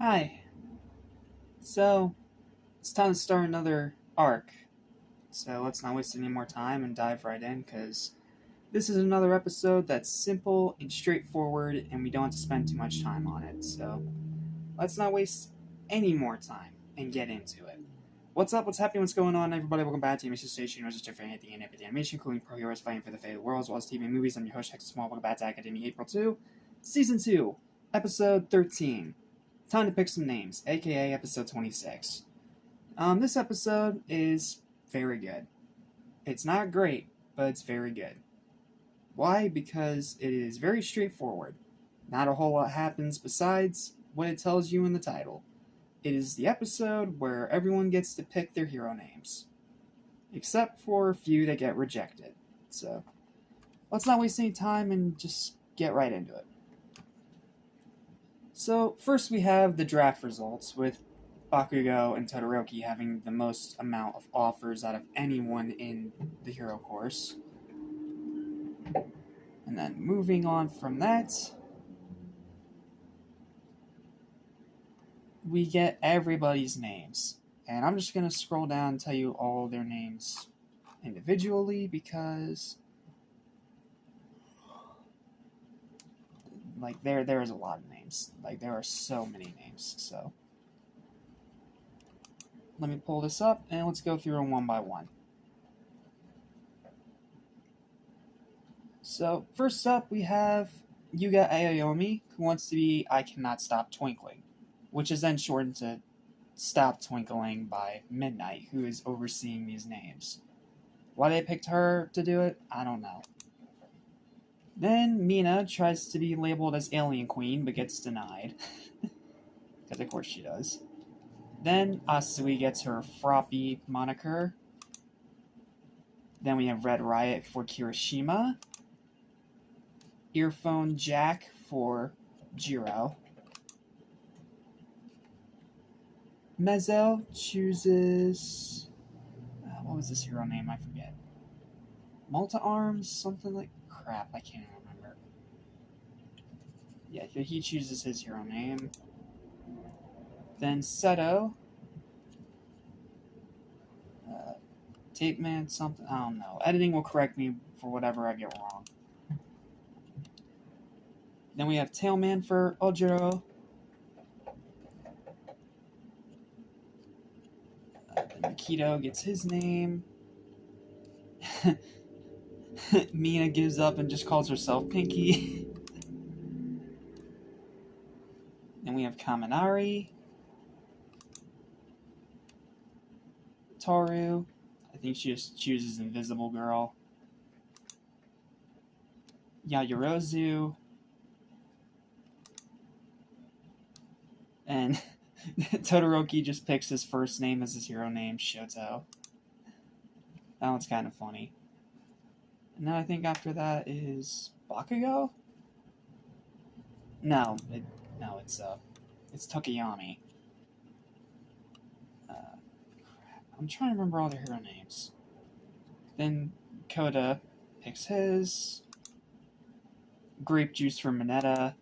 Hi. So, it's time to start another arc. So, let's not waste any more time and dive right in because this is another episode that's simple and straightforward and we don't have to spend too much time on it. So, let's not waste any more time and get into it. What's up? What's happening? What's going on, everybody? Welcome back to Animation Station, which is different anything and everything animation, including pro heroes fighting for the fate of the world, as well as TV and movies. I'm your host, Hector Small. Welcome back to Academy April 2, Season 2, Episode 13. Time to pick some names, aka Episode 26. This episode is very good. It's not great, but it's very good. Why? Because it is very straightforward. Not a whole lot happens besides what it tells you in the title. It is the episode where everyone gets to pick their hero names. Except for a few that get rejected. So, let's not waste any time and just get right into it. So, first we have the draft results, with Bakugo and Todoroki having the most amount of offers out of anyone in the hero course. And then moving on from that, we get everybody's names. And I'm just going to scroll down and tell you all their names individually because there is a lot of names. There are so many names. So let me pull this up and let's go through them one by one. So first up we have Yuga Aoyami, who wants to be I Cannot Stop Twinkling, which is then shortened to Stop Twinkling by Midnight, who is overseeing these names. Why they picked her to do it, I don't know. Then Mina tries to be labeled as Alien Queen, but gets denied. Because of course she does. Then Asui gets her Froppy moniker. Then we have Red Riot for Kirishima. Earphone Jack for Jiro. Mezzo chooses... what was this hero name? I forget. Malta Arms? Something like... Crap, I can't remember. Yeah, he chooses his hero name. Then Seto. Tape Man, something... I don't know. Editing will correct me for whatever I get wrong. Then we have Tailman for Ojiro. Then Makito gets his name. Mina gives up and just calls herself Pinky. Then we have Kaminari. Toru. I think she just chooses Invisible Girl. Yaoyorozu. And Todoroki just picks his first name as his hero name, Shoto. That one's kind of funny. And then I think after that is Bakugo? No, it's Tokiyami. I'm trying to remember all their hero names. Then Koda picks his. Grape Juice for Mineta.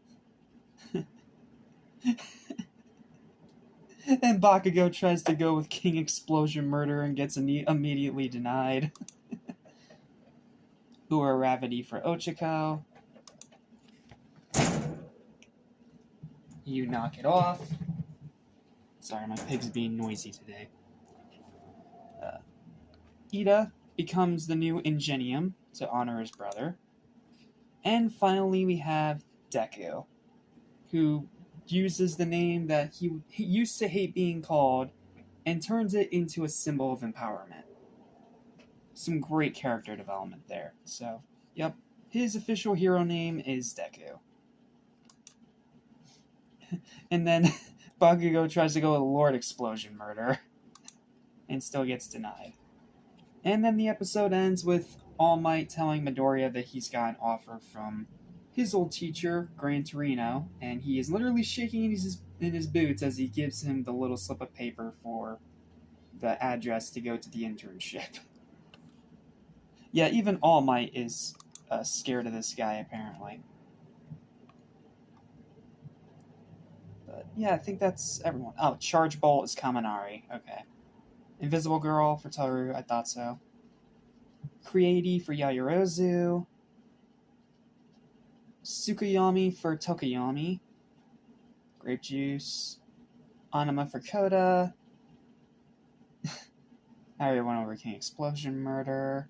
And Bakugo tries to go with King Explosion Murder and gets immediately denied. Ura Ravity for Ochako. You Knock It Off. Sorry, my pig's being noisy today. Ida becomes the new Ingenium to honor his brother. And finally we have Deku, who uses the name that he used to hate being called and turns it into a symbol of empowerment. Some great character development there. So, yep, his official hero name is Deku. And then Bakugo tries to go with Lord Explosion Murder and still gets denied. And then the episode ends with All Might telling Midoriya that he's got an offer from his old teacher, Gran Torino, and he is literally shaking in his boots as he gives him the little slip of paper for the address to go to the internship. Yeah, even All Might is scared of this guy, apparently. But yeah, I think that's everyone. Oh, Charge Bolt is Kaminari. Okay. Invisible Girl for Toru, I thought so. Creati for Yaoyorozu. Tsukuyomi for Tokoyomi. Grape Juice. Anima for Coda. I already went over King Explosion Murder.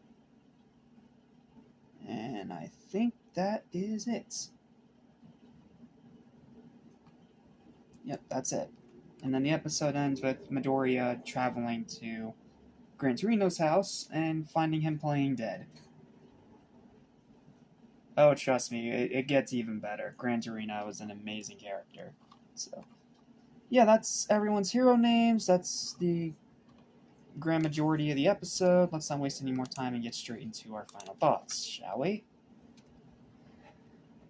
And I think that is it. Yep, that's it. And then the episode ends with Midoriya traveling to Gran Torino's house and finding him playing dead. Oh, trust me, it gets even better. Gran Torino is an amazing character. So, yeah, that's everyone's hero names. That's the grand majority of the episode. Let's not waste any more time and get straight into our final thoughts, shall we?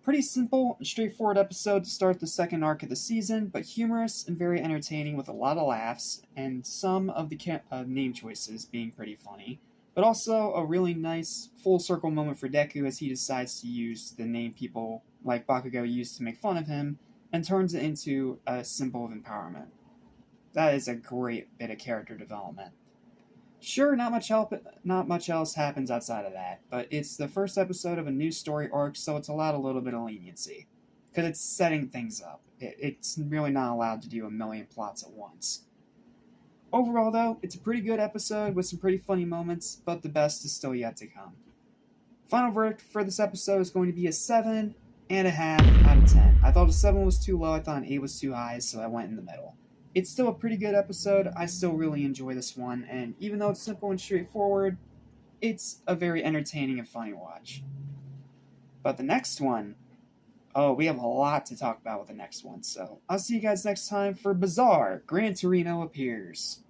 Pretty simple and straightforward episode to start the second arc of the season, but humorous and very entertaining with a lot of laughs, and some of the name choices being pretty funny. But also a really nice full circle moment for Deku as he decides to use the name people like Bakugo used to make fun of him, and turns it into a symbol of empowerment. That is a great bit of character development. Sure, not much else happens outside of that, but it's the first episode of a new story arc, so it's allowed a little bit of leniency. Because it's setting things up. It's really not allowed to do a million plots at once. Overall, though, it's a pretty good episode with some pretty funny moments, but the best is still yet to come. Final verdict for this episode is going to be a 7.5 out of 10. I thought a 7 was too low, I thought an 8 was too high, so I went in the middle. It's still a pretty good episode. I still really enjoy this one, and even though it's simple and straightforward, it's a very entertaining and funny watch. But the next one, we have a lot to talk about with the next one, so I'll see you guys next time for Bizarre Gran Torino Appears.